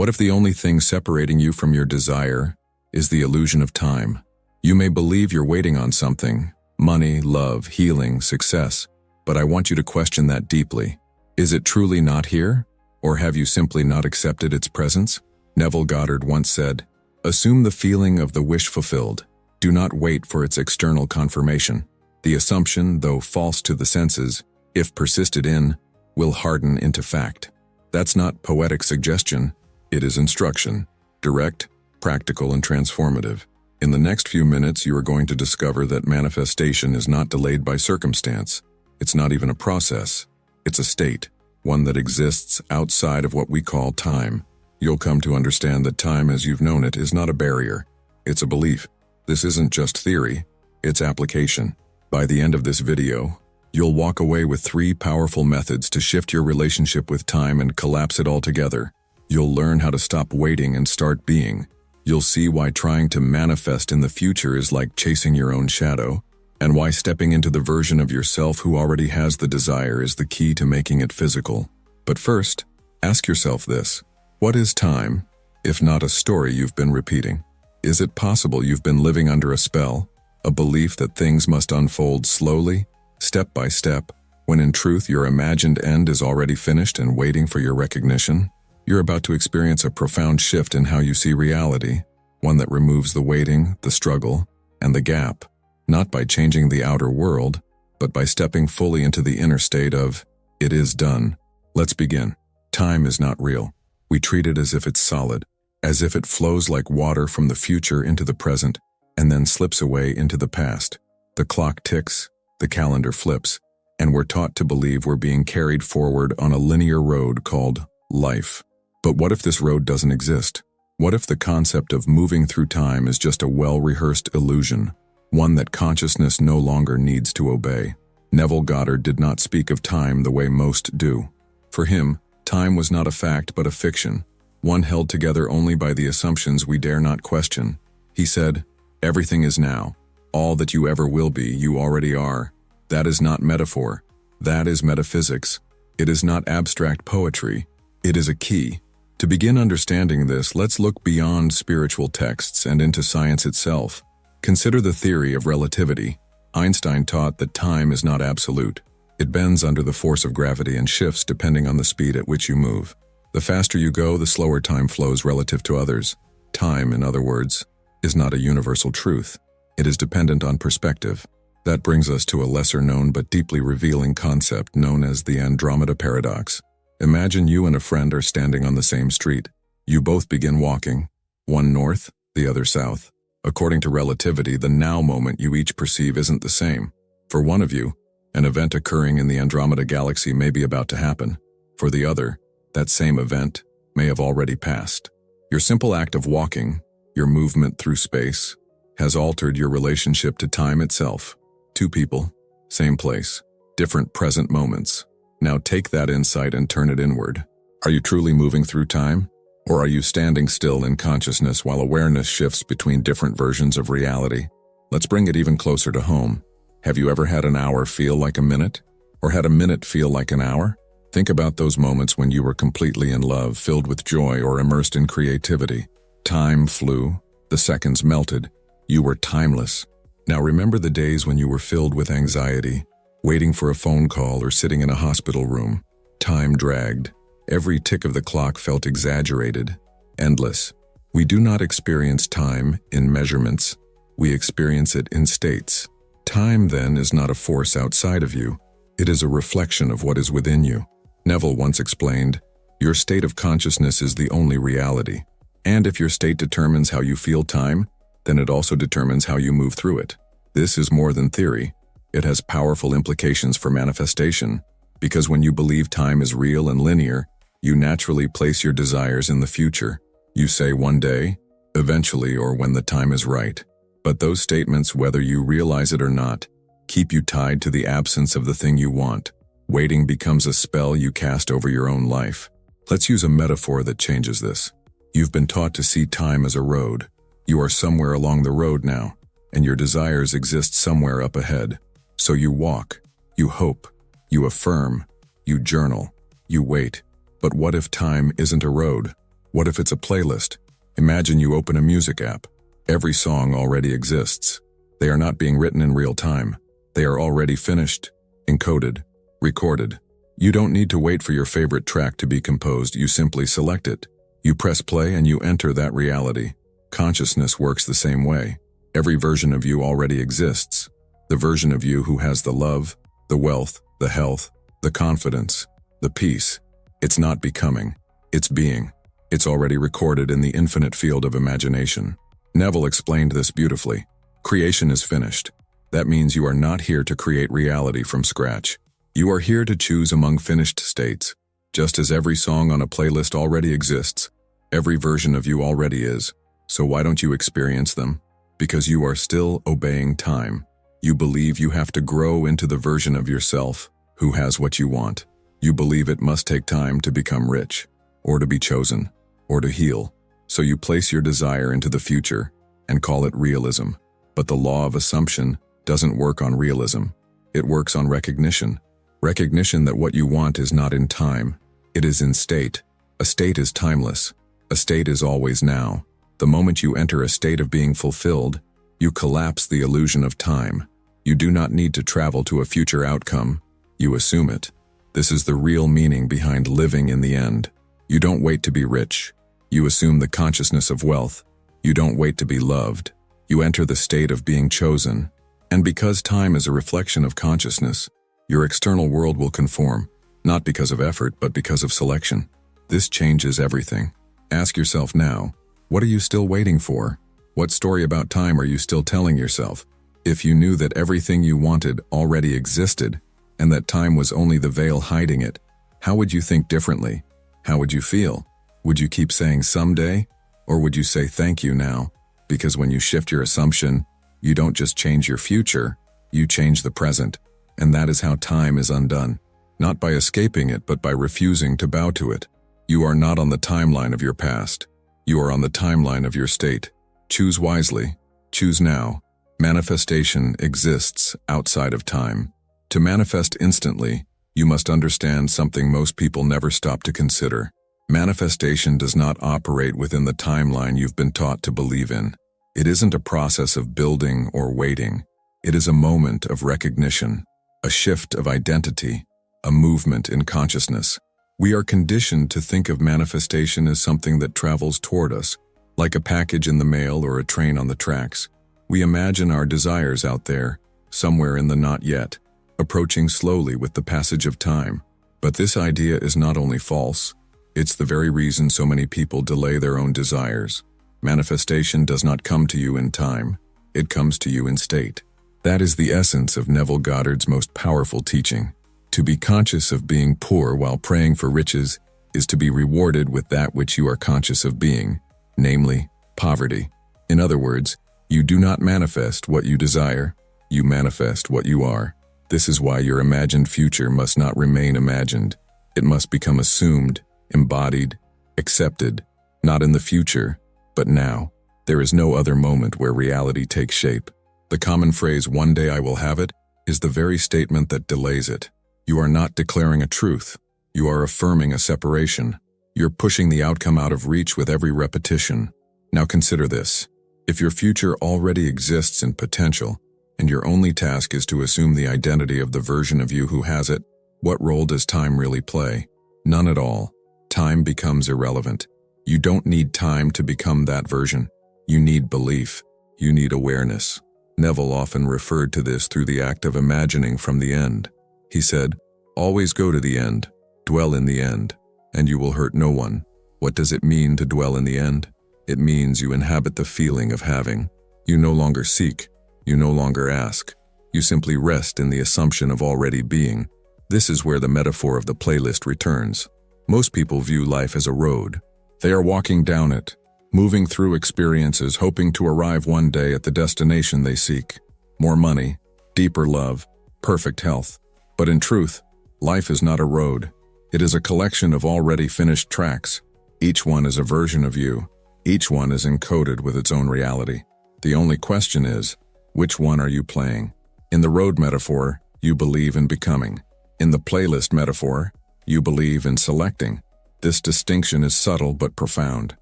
What if the only thing separating you from your desire is the illusion of time? You may believe you're waiting on something, money, love, healing, success, but I want you to question that deeply. Is it truly not here? Or have you simply not accepted its presence? Neville Goddard once said, "Assume the feeling of the wish fulfilled. Do not wait for its external confirmation. The assumption, though false to the senses, if persisted in, will harden into fact." That's not poetic suggestion, it is instruction. Direct, practical, and transformative. In the next few minutes, you are going to discover that manifestation is not delayed by circumstance. It's not even a process. It's a state, one that exists outside of what we call time. You'll come to understand that time as you've known it is not a barrier. It's a belief. This isn't just theory, it's application. By the end of this video, you'll walk away with 3 powerful methods to shift your relationship with time and collapse it all together. You'll learn how to stop waiting and start being. You'll see why trying to manifest in the future is like chasing your own shadow, and why stepping into the version of yourself who already has the desire is the key to making it physical. But first, ask yourself this: what is time, if not a story you've been repeating? Is it possible you've been living under a spell, a belief that things must unfold slowly, step by step, when in truth your imagined end is already finished and waiting for your recognition? You're about to experience a profound shift in how you see reality, one that removes the waiting, the struggle, and the gap, not by changing the outer world, but by stepping fully into the inner state of, "It is done." Let's begin. Time is not real. We treat it as if it's solid, as if it flows like water from the future into the present, and then slips away into the past. The clock ticks, the calendar flips, and we're taught to believe we're being carried forward on a linear road called life. But what if this road doesn't exist? What if the concept of moving through time is just a well-rehearsed illusion, one that consciousness no longer needs to obey? Neville Goddard did not speak of time the way most do. For him, time was not a fact but a fiction, one held together only by the assumptions we dare not question. He said, "Everything is now. All that you ever will be, you already are." That is not metaphor. That is metaphysics. It is not abstract poetry. It is a key. To begin understanding this, let's look beyond spiritual texts and into science itself. Consider the theory of relativity. Einstein taught that time is not absolute. It bends under the force of gravity and shifts depending on the speed at which you move. The faster you go, the slower time flows relative to others. Time, in other words, is not a universal truth. It is dependent on perspective. That brings us to a lesser-known but deeply revealing concept known as the Andromeda paradox. Imagine you and a friend are standing on the same street. You both begin walking, one north, the other south. According to relativity, the now moment you each perceive isn't the same. For one of you, an event occurring in the Andromeda galaxy may be about to happen. For the other, that same event may have already passed. Your simple act of walking, your movement through space, has altered your relationship to time itself. 2 people, same place, different present moments. Now take that insight and turn it inward. Are you truly moving through time? Or are you standing still in consciousness while awareness shifts between different versions of reality? Let's bring it even closer to home. Have you ever had an hour feel like a minute? Or had a minute feel like an hour? Think about those moments when you were completely in love, filled with joy, or immersed in creativity. Time flew, the seconds melted, you were timeless. Now remember the days when you were filled with anxiety, waiting for a phone call or sitting in a hospital room. Time dragged. Every tick of the clock felt exaggerated, endless. We do not experience time in measurements. We experience it in states. Time, then, is not a force outside of you. It is a reflection of what is within you. Neville once explained, "Your state of consciousness is the only reality. And if your state determines how you feel time, then it also determines how you move through it." This is more than theory. It has powerful implications for manifestation, because when you believe time is real and linear, you naturally place your desires in the future. You say one day, eventually, or when the time is right. But those statements, whether you realize it or not, keep you tied to the absence of the thing you want. Waiting becomes a spell you cast over your own life. Let's use a metaphor that changes this. You've been taught to see time as a road. You are somewhere along the road now, and your desires exist somewhere up ahead. So you walk, you hope, you affirm, you journal, you wait. But what if time isn't a road? What if it's a playlist? Imagine you open a music app. Every song already exists. They are not being written in real time. They are already finished, encoded, recorded. You don't need to wait for your favorite track to be composed. You simply select it. You press play and you enter that reality. Consciousness works the same way. Every version of you already exists. The version of you who has the love, the wealth, the health, the confidence, the peace. It's not becoming. It's being. It's already recorded in the infinite field of imagination. Neville explained this beautifully. Creation is finished. That means you are not here to create reality from scratch. You are here to choose among finished states. Just as every song on a playlist already exists, every version of you already is. So why don't you experience them? Because you are still obeying time. You believe you have to grow into the version of yourself who has what you want. You believe it must take time to become rich, or to be chosen, or to heal. So you place your desire into the future and call it realism. But the law of assumption doesn't work on realism. It works on recognition. Recognition that what you want is not in time. It is in state. A state is timeless. A state is always now. The moment you enter a state of being fulfilled, you collapse the illusion of time. You do not need to travel to a future outcome. You assume it. This is the real meaning behind living in the end. You don't wait to be rich. You assume the consciousness of wealth. You don't wait to be loved. You enter the state of being chosen. And because time is a reflection of consciousness, your external world will conform, not because of effort, but because of selection. This changes everything. Ask yourself now, what are you still waiting for? What story about time are you still telling yourself? If you knew that everything you wanted already existed, and that time was only the veil hiding it, how would you think differently? How would you feel? Would you keep saying someday? Or would you say thank you now? Because when you shift your assumption, you don't just change your future, you change the present. And that is how time is undone. Not by escaping it, but by refusing to bow to it. You are not on the timeline of your past. You are on the timeline of your state. Choose wisely. Choose now. Manifestation exists outside of time. To manifest instantly, you must understand something most people never stop to consider. Manifestation does not operate within the timeline you've been taught to believe in. It isn't a process of building or waiting. It is a moment of recognition, a shift of identity, a movement in consciousness. We are conditioned to think of manifestation as something that travels toward us, like a package in the mail or a train on the tracks. We imagine our desires out there, somewhere in the not yet, approaching slowly with the passage of time. But this idea is not only false, it's the very reason so many people delay their own desires. Manifestation does not come to you in time, it comes to you in state. That is the essence of Neville Goddard's most powerful teaching. To be conscious of being poor while praying for riches is to be rewarded with that which you are conscious of being, namely, poverty. In other words, you do not manifest what you desire, you manifest what you are. This is why your imagined future must not remain imagined. It must become assumed, embodied, accepted, not in the future, but now. There is no other moment where reality takes shape. The common phrase, "one day I will have it," is the very statement that delays it. You are not declaring a truth. You are affirming a separation. You're pushing the outcome out of reach with every repetition. Now consider this. If your future already exists in potential, and your only task is to assume the identity of the version of you who has it, what role does time really play? None at all. Time becomes irrelevant. You don't need time to become that version. You need belief. You need awareness. Neville often referred to this through the act of imagining from the end. He said, "Always go to the end, dwell in the end, and you will hurt no one." What does it mean to dwell in the end? It means you inhabit the feeling of having. You no longer seek. You no longer ask. You simply rest in the assumption of already being. This is where the metaphor of the playlist returns. Most people view life as a road. They are walking down it, moving through experiences, hoping to arrive one day at the destination they seek. More money, deeper love, perfect health. But in truth, life is not a road. It is a collection of already finished tracks. Each one is a version of you. Each one is encoded with its own reality. The only question is, which one are you playing? In the road metaphor, you believe in becoming. In the playlist metaphor, you believe in selecting. This distinction is subtle but profound.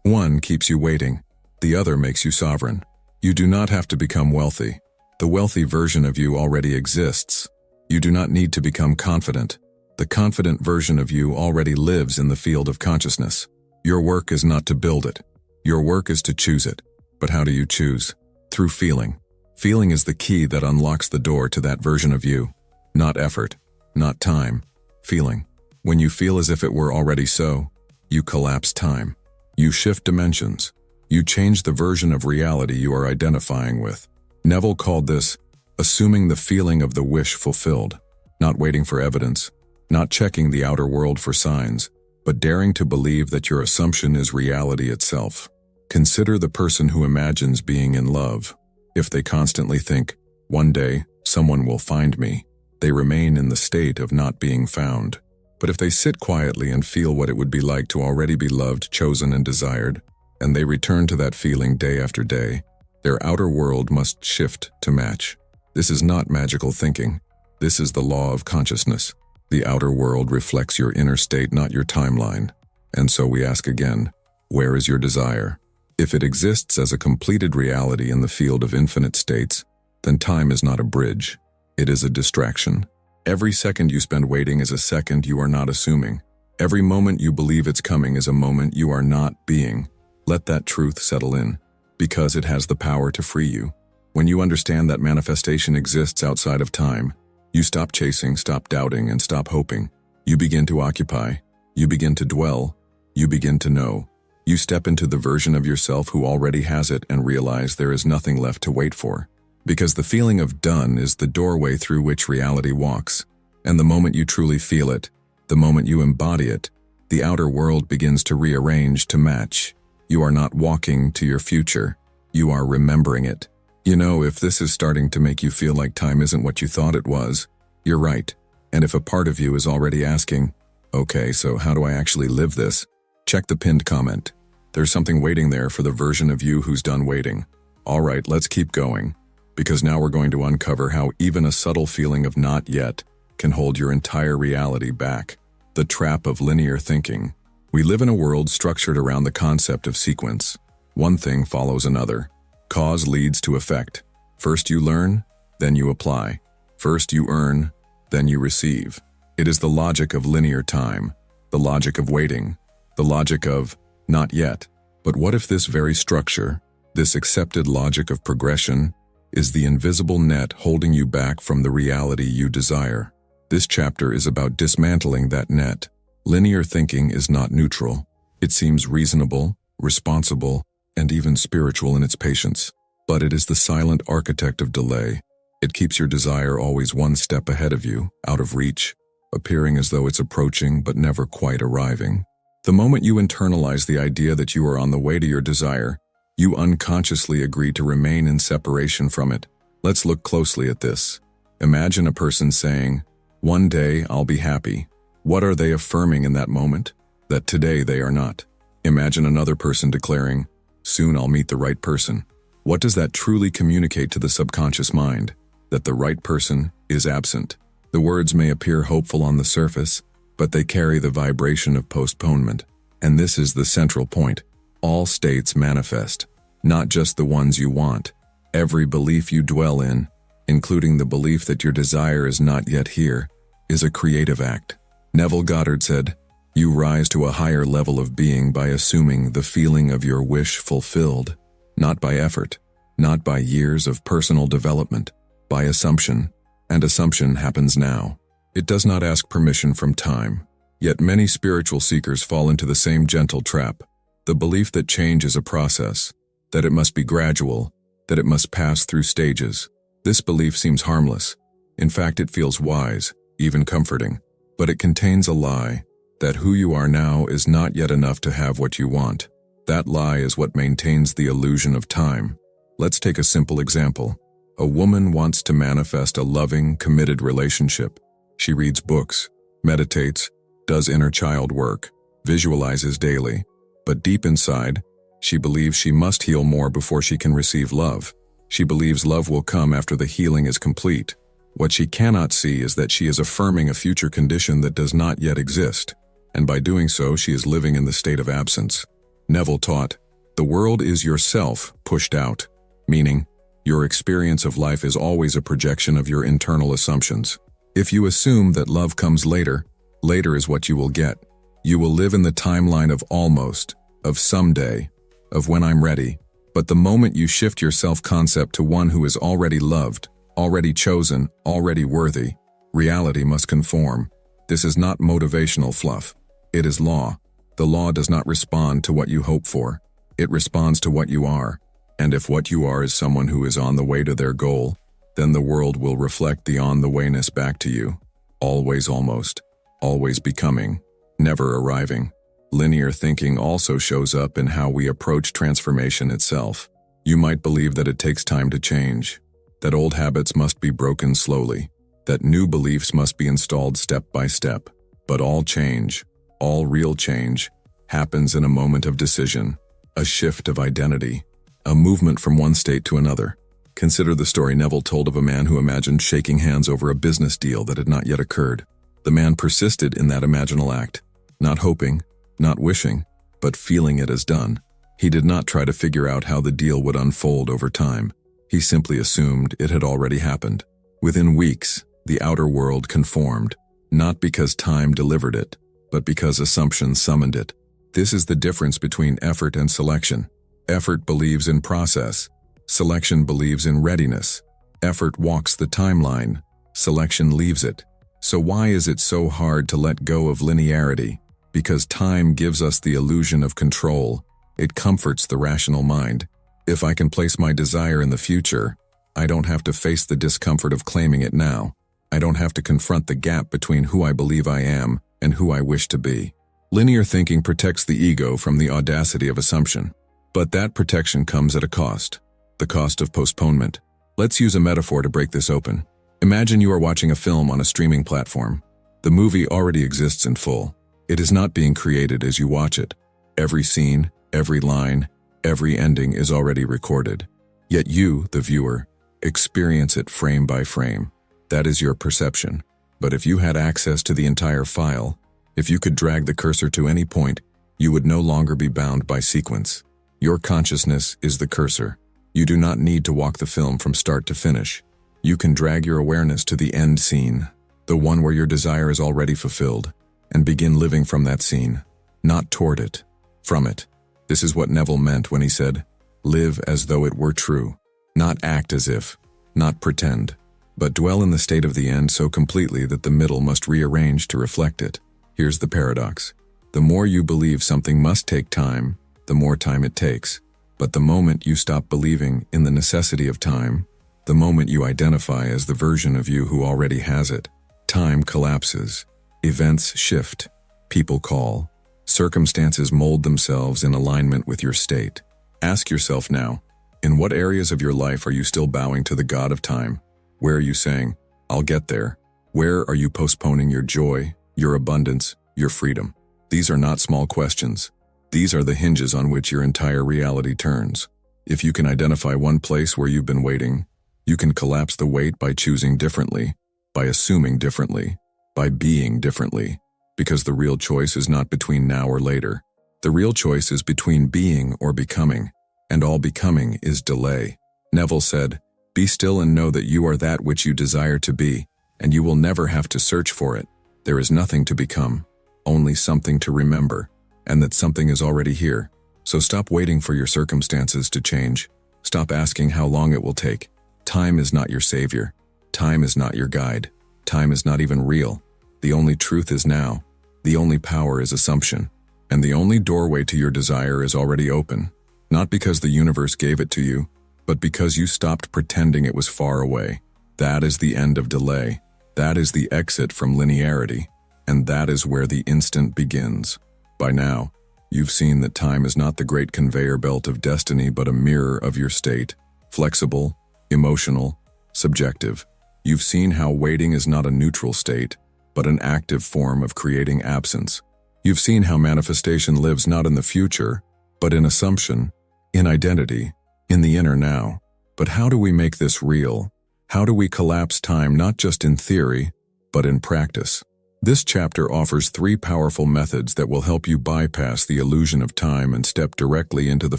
One keeps you waiting. The other makes you sovereign. You do not have to become wealthy. The wealthy version of you already exists. You do not need to become confident. The confident version of you already lives in the field of consciousness. Your work is not to build it. Your work is to choose it. But how do you choose? Through feeling. Feeling is the key that unlocks the door to that version of you. Not effort, not time. Feeling. When you feel as if it were already so, you collapse time. You shift dimensions. You change the version of reality you are identifying with. Neville called this assuming the feeling of the wish fulfilled, not waiting for evidence, not checking the outer world for signs, but daring to believe that your assumption is reality itself. Consider the person who imagines being in love. If they constantly think, one day, someone will find me, they remain in the state of not being found. But if they sit quietly and feel what it would be like to already be loved, chosen, and desired, and they return to that feeling day after day, their outer world must shift to match. This is not magical thinking. This is the law of consciousness. The outer world reflects your inner state, not your timeline. And so we ask again, where is your desire? If it exists as a completed reality in the field of infinite states, then time is not a bridge. It is a distraction. Every second you spend waiting is a second you are not assuming. Every moment you believe it's coming is a moment you are not being. Let that truth settle in, because it has the power to free you. When you understand that manifestation exists outside of time, you stop chasing, stop doubting, and stop hoping. You begin to occupy. You begin to dwell. You begin to know. You step into the version of yourself who already has it and realize there is nothing left to wait for. Because the feeling of done is the doorway through which reality walks. And the moment you truly feel it, the moment you embody it, the outer world begins to rearrange to match. You are not walking to your future. You are remembering it. You know, if this is starting to make you feel like time isn't what you thought it was, you're right. And if a part of you is already asking, okay, so how do I actually live this? Check the pinned comment. There's something waiting there for the version of you who's done waiting. All right, let's keep going. Because now we're going to uncover how even a subtle feeling of not yet can hold your entire reality back. The trap of linear thinking. We live in a world structured around the concept of sequence. One thing follows another. Cause leads to effect. First you learn, then you apply. First you earn, then you receive. It is the logic of linear time, the logic of waiting, the logic of not yet. But what if this very structure, this accepted logic of progression, is the invisible net holding you back from the reality you desire? This chapter is about dismantling that net. Linear thinking is not neutral. It seems reasonable, responsible, and even spiritual in its patience. But it is the silent architect of delay. It keeps your desire always one step ahead of you, out of reach, appearing as though it's approaching but never quite arriving. The moment you internalize the idea that you are on the way to your desire, you unconsciously agree to remain in separation from it. Let's look closely at this. Imagine a person saying, "One day I'll be happy." What are they affirming in that moment? That today they are not. Imagine another person declaring, "Soon I'll meet the right person." What does that truly communicate to the subconscious mind? That the right person is absent. The words may appear hopeful on the surface, but they carry the vibration of postponement. And this is the central point. All states manifest, not just the ones you want. Every belief you dwell in, including the belief that your desire is not yet here, is a creative act. Neville Goddard said, "You rise to a higher level of being by assuming the feeling of your wish fulfilled, not by effort, not by years of personal development, by assumption, and assumption happens now. It does not ask permission from time." Yet many spiritual seekers fall into the same gentle trap, the belief that change is a process, that it must be gradual, that it must pass through stages. This belief seems harmless. In fact, it feels wise, even comforting. But it contains a lie, that who you are now is not yet enough to have what you want. That lie is what maintains the illusion of time. Let's take a simple example. A woman wants to manifest a loving, committed relationship. She reads books, meditates, does inner child work, visualizes daily. But deep inside, she believes she must heal more before she can receive love. She believes love will come after the healing is complete. What she cannot see is that she is affirming a future condition that does not yet exist. and by doing so she is living in the state of absence. Neville taught, "The world is yourself pushed out," meaning, your experience of life is always a projection of your internal assumptions. If you assume that love comes later, later is what you will get. You will live in the timeline of almost, of someday, of when I'm ready. But the moment you shift your self-concept to one who is already loved, already chosen, already worthy, reality must conform. This is not motivational fluff. It is law. The law does not respond to what you hope for. It responds to what you are. And if what you are is someone who is on the way to their goal, then the world will reflect the on-the-wayness back to you. Always almost. Always becoming. Never arriving. Linear thinking also shows up in how we approach transformation itself. You might believe that it takes time to change, that old habits must be broken slowly, that new beliefs must be installed step by step. But all change, all real change, happens in a moment of decision, a shift of identity, a movement from one state to another. Consider the story Neville told of a man who imagined shaking hands over a business deal that had not yet occurred. The man persisted in that imaginal act, not hoping, not wishing, but feeling it as done. He did not try to figure out how the deal would unfold over time. He simply assumed it had already happened. Within weeks, the outer world conformed, not because time delivered it, but because assumption summoned it. This is the difference between effort and selection. Effort believes in process. Selection believes in readiness. Effort walks the timeline. Selection leaves it. So why is it so hard to let go of linearity? Because time gives us the illusion of control. It comforts the rational mind. If I can place my desire in the future, I don't have to face the discomfort of claiming it now. I don't have to confront the gap between who I believe I am and who I wish to be. Linear thinking protects the ego from the audacity of assumption. But that protection comes at a cost. The cost of postponement. Let's use a metaphor to break this open. Imagine you are watching a film on a streaming platform. The movie already exists in full. It is not being created as you watch it. Every scene, every line, every ending is already recorded. Yet you, the viewer, experience it frame by frame. That is your perception. But if you had access to the entire file, if you could drag the cursor to any point, you would no longer be bound by sequence. Your consciousness is the cursor. You do not need to walk the film from start to finish. You can drag your awareness to the end scene, the one where your desire is already fulfilled, and begin living from that scene, not toward it, from it. This is what Neville meant when he said, "Live as though it were true." Not act as if, not pretend, but dwell in the state of the end so completely that the middle must rearrange to reflect it. Here's the paradox. The more you believe something must take time, the more time it takes. But the moment you stop believing in the necessity of time, the moment you identify as the version of you who already has it, time collapses. Events shift. People call. Circumstances mold themselves in alignment with your state. Ask yourself now, in what areas of your life are you still bowing to the god of time? Where are you saying, "I'll get there"? Where are you postponing your joy, your abundance, your freedom? These are not small questions. These are the hinges on which your entire reality turns. If you can identify one place where you've been waiting, you can collapse the weight by choosing differently, by assuming differently, by being differently. Because the real choice is not between now or later. The real choice is between being or becoming, and all becoming is delay. Neville said, "Be still and know that you are that which you desire to be, and you will never have to search for it. There is nothing to become, only something to remember, and that something is already here. So stop waiting for your circumstances to change. Stop asking how long it will take. Time is not your savior. Time is not your guide. Time is not even real. The only truth is now. The only power is assumption. And the only doorway to your desire is already open. Not because the universe gave it to you, but because you stopped pretending it was far away. That is the end of delay. That is the exit from linearity. And that is where the instant begins. By now, you've seen that time is not the great conveyor belt of destiny but a mirror of your state. Flexible, emotional, subjective. You've seen how waiting is not a neutral state, but an active form of creating absence. You've seen how manifestation lives not in the future, but in assumption, in identity, in the inner now. But how do we make this real? How do we collapse time not just in theory, but in practice? This chapter offers 3 powerful methods that will help you bypass the illusion of time and step directly into the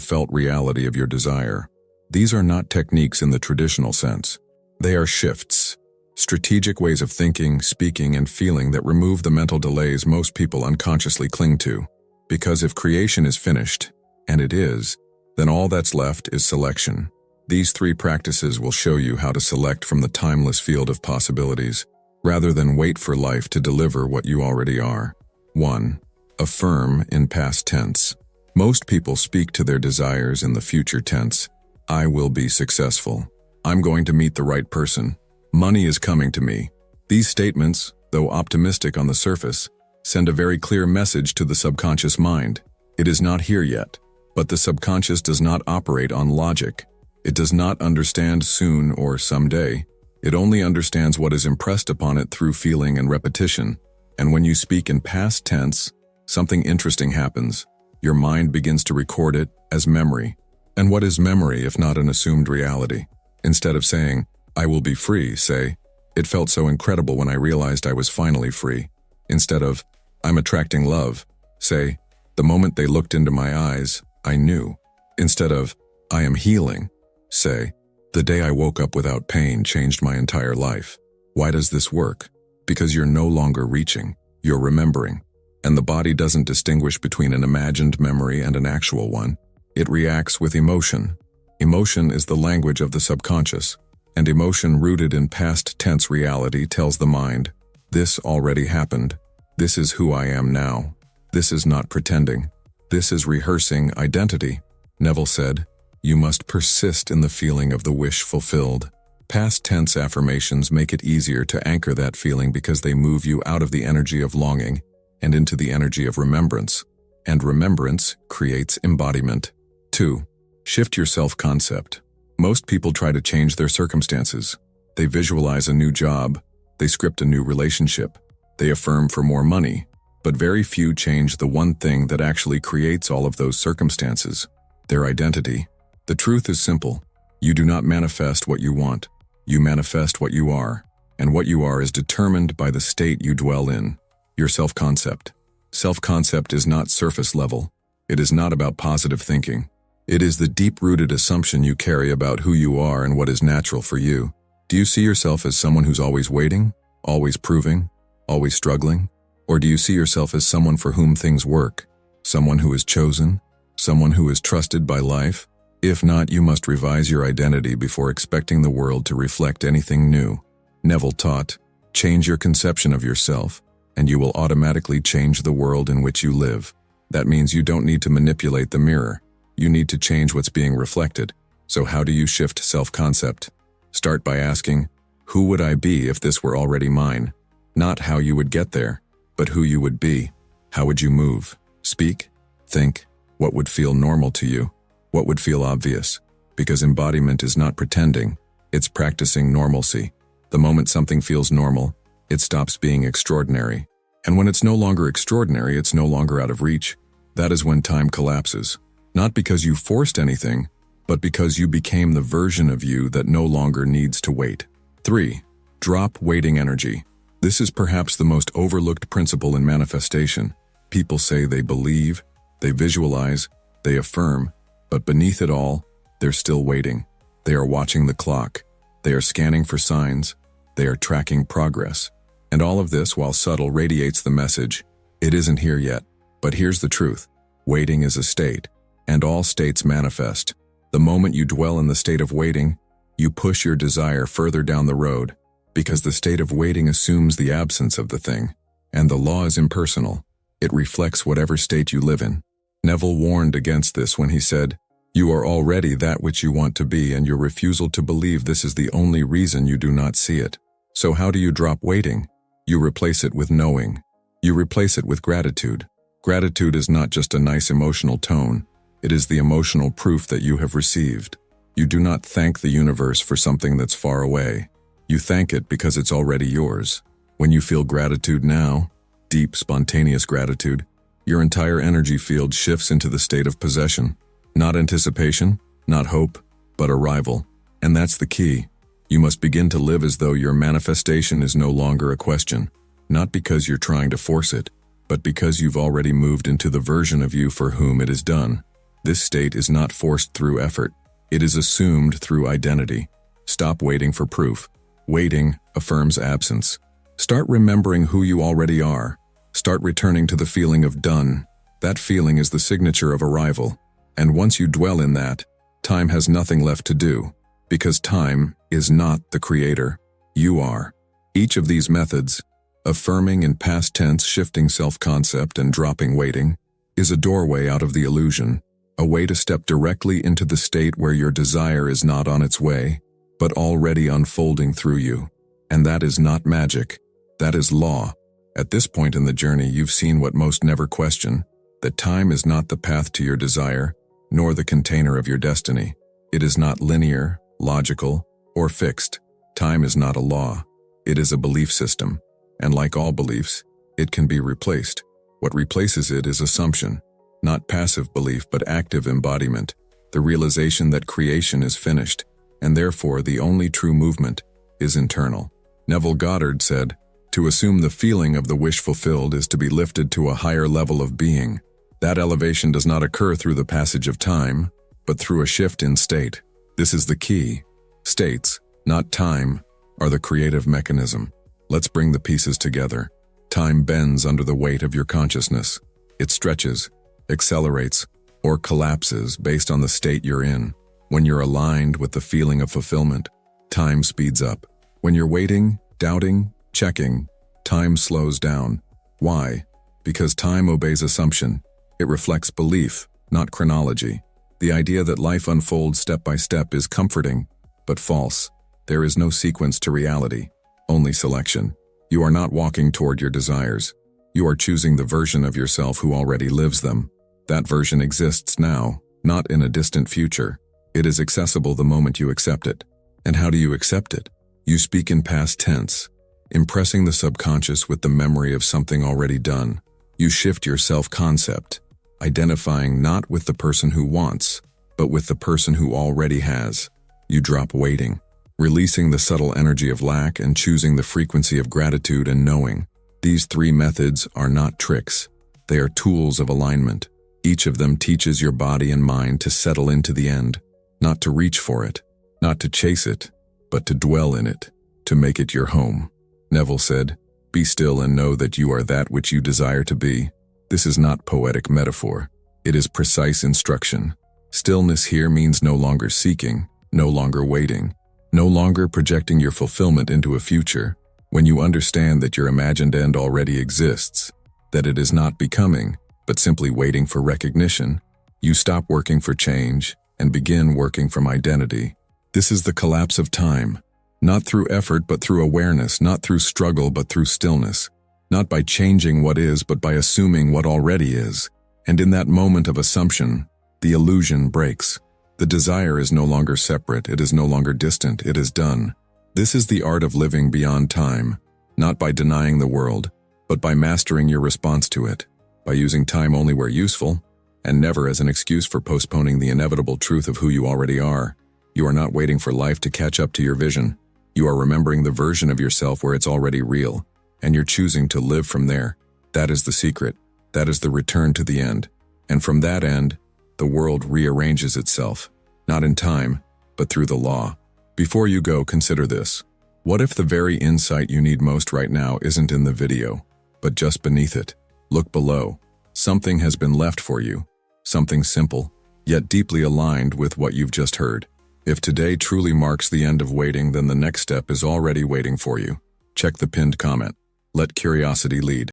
felt reality of your desire. These are not techniques in the traditional sense. They are shifts, strategic ways of thinking, speaking, and feeling that remove the mental delays most people unconsciously cling to. Because if creation is finished, and it is, then all that's left is selection. These 3 practices will show you how to select from the timeless field of possibilities, rather than wait for life to deliver what you already are. 1. Affirm in past tense. Most people speak to their desires in the future tense. I will be successful. I'm going to meet the right person. Money is coming to me. These statements, though optimistic on the surface, send a very clear message to the subconscious mind. It is not here yet. But the subconscious does not operate on logic. It does not understand soon or someday. It only understands what is impressed upon it through feeling and repetition. And when you speak in past tense, something interesting happens. Your mind begins to record it as memory. And what is memory if not an assumed reality? Instead of saying, I will be free, say, it felt so incredible when I realized I was finally free. Instead of, I'm attracting love, say, the moment they looked into my eyes, I knew. Instead of, I am healing, say, the day I woke up without pain changed my entire life. Why does this work? Because you're no longer reaching, you're remembering. And the body doesn't distinguish between an imagined memory and an actual one. It reacts with emotion. Emotion is the language of the subconscious, and emotion rooted in past tense reality tells the mind, this already happened. This is who I am now. This is not pretending. This is rehearsing identity. Neville said, you must persist in the feeling of the wish fulfilled. Past tense affirmations make it easier to anchor that feeling because they move you out of the energy of longing and into the energy of remembrance. And remembrance creates embodiment. 2. Shift your self-concept. Most people try to change their circumstances. They visualize a new job. They script a new relationship. They affirm for more money. But very few change the one thing that actually creates all of those circumstances: their identity. The truth is simple. You do not manifest what you want. You manifest what you are. And what you are is determined by the state you dwell in. Your self-concept. Self-concept is not surface level. It is not about positive thinking. It is the deep-rooted assumption you carry about who you are and what is natural for you. Do you see yourself as someone who's always waiting, always proving, always struggling? Or do you see yourself as someone for whom things work? Someone who is chosen? Someone who is trusted by life? If not, you must revise your identity before expecting the world to reflect anything new. Neville taught, change your conception of yourself, and you will automatically change the world in which you live. That means you don't need to manipulate the mirror. You need to change what's being reflected. So how do you shift self-concept? Start by asking, who would I be if this were already mine? Not how you would get there, but who you would be. How would you move, speak, think? What would feel normal to you? What would feel obvious? Because embodiment is not pretending, it's practicing normalcy. The moment something feels normal, it stops being extraordinary. And when it's no longer extraordinary, it's no longer out of reach. That is when time collapses. Not because you forced anything, but because you became the version of you that no longer needs to wait. 3. Drop waiting energy. This is perhaps the most overlooked principle in manifestation. People say they believe, they visualize, they affirm, but beneath it all, they're still waiting. They are watching the clock. They are scanning for signs. They are tracking progress. And all of this, while subtle, radiates the message, it isn't here yet. But here's the truth. Waiting is a state, and all states manifest. The moment you dwell in the state of waiting, you push your desire further down the road, because the state of waiting assumes the absence of the thing, and the law is impersonal. It reflects whatever state you live in. Neville warned against this when he said, you are already that which you want to be, and your refusal to believe this is the only reason you do not see it. So how do you drop waiting? You replace it with knowing. You replace it with gratitude. Gratitude is not just a nice emotional tone. It is the emotional proof that you have received. You do not thank the universe for something that's far away. You thank it because it's already yours. When you feel gratitude now, deep, spontaneous gratitude, your entire energy field shifts into the state of possession. Not anticipation, not hope, but arrival. And that's the key. You must begin to live as though your manifestation is no longer a question. not because you're trying to force it, but because you've already moved into the version of you for whom it is done. This state is not forced through effort. It is assumed through identity. Stop waiting for proof. Waiting affirms absence. Start remembering who you already are. Start returning to the feeling of done. That feeling is the signature of arrival. And once you dwell in that, time has nothing left to do. Because time is not the creator. You are. Each of these methods, affirming in past tense, shifting self-concept, and dropping waiting, is a doorway out of the illusion, a way to step directly into the state where your desire is not on its way, but already unfolding through you. And that is not magic. That is law. At this point in the journey, you've seen what most never question, that time is not the path to your desire, nor the container of your destiny. It is not linear, logical, or fixed. Time is not a law. It is a belief system. And like all beliefs, it can be replaced. What replaces it is assumption, not passive belief but active embodiment, the realization that creation is finished, and therefore the only true movement is internal. Neville Goddard said, "To assume the feeling of the wish fulfilled is to be lifted to a higher level of being. That elevation does not occur through the passage of time, but through a shift in state. This is the key. States, not time, are the creative mechanism. Let's bring the pieces together. Time bends under the weight of your consciousness. It stretches, accelerates, or collapses based on the state you're in. When you're aligned with the feeling of fulfillment, time speeds up. When you're waiting, doubting, checking, time slows down. Why? Because time obeys assumption. It reflects belief, not chronology. The idea that life unfolds step by step is comforting, but false. There is no sequence to reality, only selection. You are not walking toward your desires. You are choosing the version of yourself who already lives them. That version exists now, not in a distant future. It is accessible the moment you accept it. And how do you accept it? You speak in past tense, impressing the subconscious with the memory of something already done. You shift your self-concept, identifying not with the person who wants, but with the person who already has. You drop waiting, releasing the subtle energy of lack and choosing the frequency of gratitude and knowing. These three methods are not tricks. They are tools of alignment. Each of them teaches your body and mind to settle into the end, not to reach for it, not to chase it, but to dwell in it, to make it your home. Neville said, "Be still and know that you are that which you desire to be." This is not poetic metaphor. It is precise instruction. Stillness here means no longer seeking, no longer waiting, no longer projecting your fulfillment into a future. When you understand that your imagined end already exists, that it is not becoming, but simply waiting for recognition, you stop working for change and begin working from identity. This is the collapse of time, not through effort but through awareness, not through struggle but through stillness, not by changing what is but by assuming what already is. And in that moment of assumption, the illusion breaks. The desire is no longer separate, it is no longer distant, it is done. This is the art of living beyond time, not by denying the world, but by mastering your response to it, by using time only where useful, and never as an excuse for postponing the inevitable truth of who you already are. You are not waiting for life to catch up to your vision. You are remembering the version of yourself where it's already real, and you're choosing to live from there. That is the secret. That is the return to the end. And from that end, the world rearranges itself, not in time, but through the law. Before you go, consider this. What if the very insight you need most right now isn't in the video, but just beneath it? Look below. Something has been left for you. Something simple, yet deeply aligned with what you've just heard. If today truly marks the end of waiting, then the next step is already waiting for you. Check the pinned comment. Let curiosity lead.